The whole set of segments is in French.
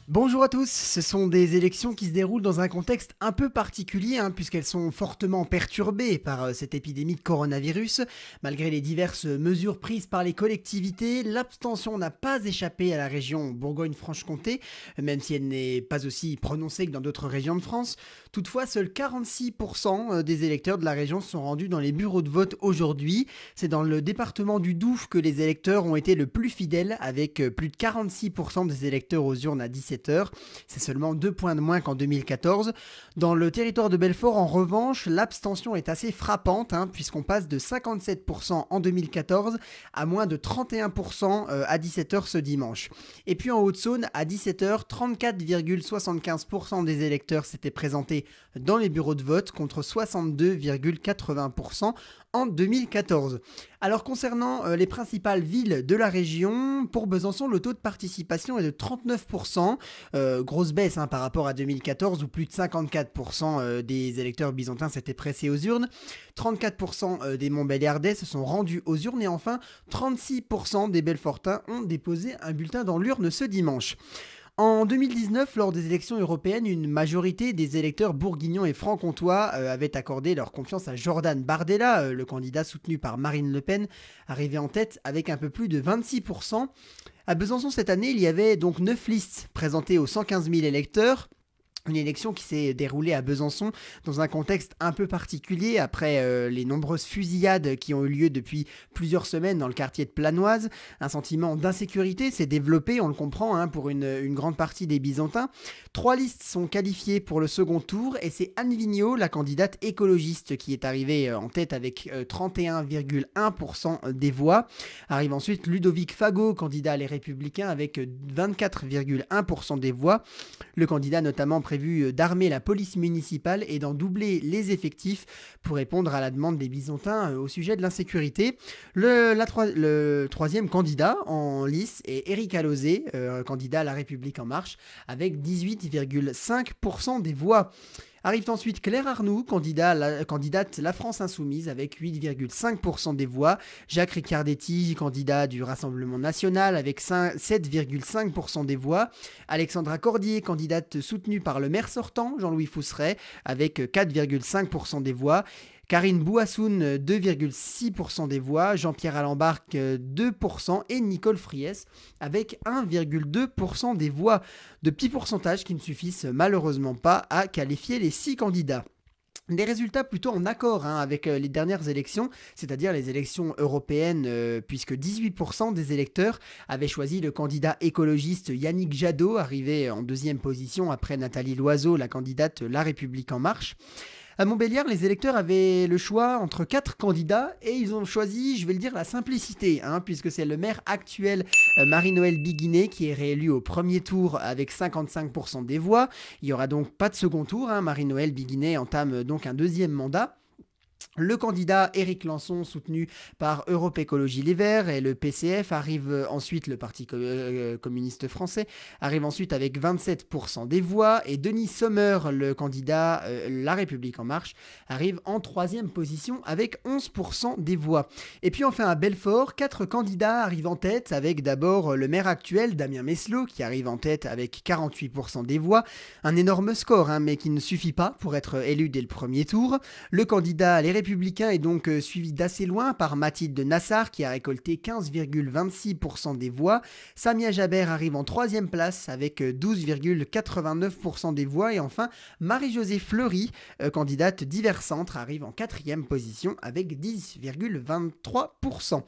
Bonjour à tous, ce sont des élections qui se déroulent dans un contexte un peu particulier puisqu'elles sont fortement perturbées par cette épidémie de coronavirus. Malgré les diverses mesures prises par les collectivités, l'abstention n'a pas échappé à la région Bourgogne-Franche-Comté, même si elle n'est pas aussi prononcée que dans d'autres régions de France. Toutefois, seuls 46% des électeurs de la région sont rendus dans les bureaux de vote aujourd'hui. C'est dans le département du Doubs que les électeurs ont été le plus fidèles, avec plus de 46% des électeurs aux urnes à 17h. C'est seulement 2 points de moins qu'en 2014. Dans le territoire de Belfort, en revanche, l'abstention est assez frappante, puisqu'on passe de 57% en 2014 à moins de 31% à 17h ce dimanche. Et puis en Haute-Saône, à 17h, 34,75% des électeurs s'étaient présentés dans les bureaux de vote contre 62,80% en 2014. Alors concernant les principales villes de la région, pour Besançon, le taux de participation est de 39%, grosse baisse par rapport à 2014 où plus de 54% des électeurs byzantins s'étaient pressés aux urnes, 34% des Montbéliardais se sont rendus aux urnes et enfin 36% des Belfortins ont déposé un bulletin dans l'urne ce dimanche. En 2019, lors des élections européennes, une majorité des électeurs bourguignons et franc-comtois avaient accordé leur confiance à Jordan Bardella, le candidat soutenu par Marine Le Pen, arrivé en tête avec un peu plus de 26%. À Besançon cette année, il y avait donc 9 listes présentées aux 115 000 électeurs. Une élection qui s'est déroulée à Besançon dans un contexte un peu particulier après les nombreuses fusillades qui ont eu lieu depuis plusieurs semaines dans le quartier de Planoise. Un sentiment d'insécurité s'est développé, on le comprend, pour une grande partie des Byzantins. 3 listes sont qualifiées pour le second tour et c'est Anne Vigneault, la candidate écologiste, qui est arrivée en tête avec 31,1% des voix. Arrive ensuite Ludovic Fagot, candidat Les Républicains, avec 24,1% des voix. Le candidat notamment prévu d'armer la police municipale et d'en doubler les effectifs pour répondre à la demande des Byzantins au sujet de l'insécurité. Le troisième candidat en lice est Éric Alauzet, candidat à La République En Marche, avec 18,5% des voix. Arrive ensuite Claire Arnoux, candidate La France Insoumise avec 8,5% des voix. Jacques Riccardetti, candidat du Rassemblement National avec 7,5% des voix. Alexandra Cordier, candidate soutenue par le maire sortant, Jean-Louis Fousseret, avec 4,5% des voix. Karine Bouassoun, 2,6% des voix, Jean-Pierre Alambarc, 2% et Nicole Friès avec 1,2% des voix. De petits pourcentages qui ne suffisent malheureusement pas à qualifier les 6 candidats. Des résultats plutôt en accord avec les dernières élections, c'est-à-dire les élections européennes, puisque 18% des électeurs avaient choisi le candidat écologiste Yannick Jadot, arrivé en 2e position après Nathalie Loiseau, la candidate La République En Marche. À Montbéliard, les électeurs avaient le choix entre 4 candidats et ils ont choisi, je vais le dire, la simplicité, puisque c'est le maire actuel Marie-Noëlle Biguinet qui est réélu au premier tour avec 55% des voix. Il n'y aura donc pas de second tour, Marie-Noëlle Biguinet entame donc un 2e mandat. Le candidat Éric Lançon, soutenu par Europe Écologie Les Verts et le PCF, arrive ensuite, le Parti communiste français, arrive ensuite avec 27% des voix, et Denis Sommer, le candidat La République En Marche, arrive en 3e position avec 11% des voix. Et puis enfin à Belfort, 4 candidats arrivent en tête, avec d'abord le maire actuel, Damien Meslot, qui arrive en tête avec 48% des voix, un énorme score, mais qui ne suffit pas pour être élu dès le premier tour. Le candidat Les Républicains est donc suivi d'assez loin par Mathilde Nassar qui a récolté 15,26% des voix. Samia Jaber arrive en 3e place avec 12,89% des voix. Et enfin, Marie-Josée Fleury, candidate d'Hiver Centre, arrive en 4e position avec 10,23%.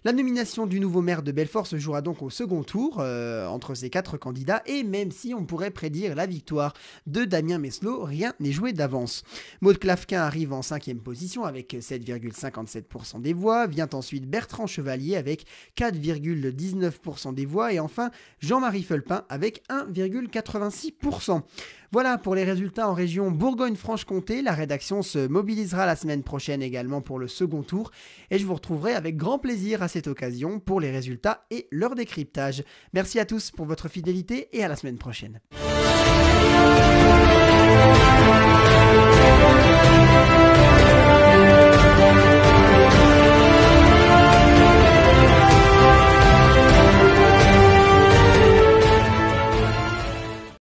La nomination du nouveau maire de Belfort se jouera donc au second tour entre ces 4 candidats, et même si on pourrait prédire la victoire de Damien Meslot, rien n'est joué d'avance. Maud Clafquin arrive en 5e position l'abstention avec 7,57% des voix. Vient ensuite Bertrand Chevalier avec 4,19% des voix. Et enfin, Jean-Marie Fulpin avec 1,86%. Voilà pour les résultats en région Bourgogne-Franche-Comté. La rédaction se mobilisera la semaine prochaine également pour le second tour. Et je vous retrouverai avec grand plaisir à cette occasion pour les résultats et leur décryptage. Merci à tous pour votre fidélité et à la semaine prochaine.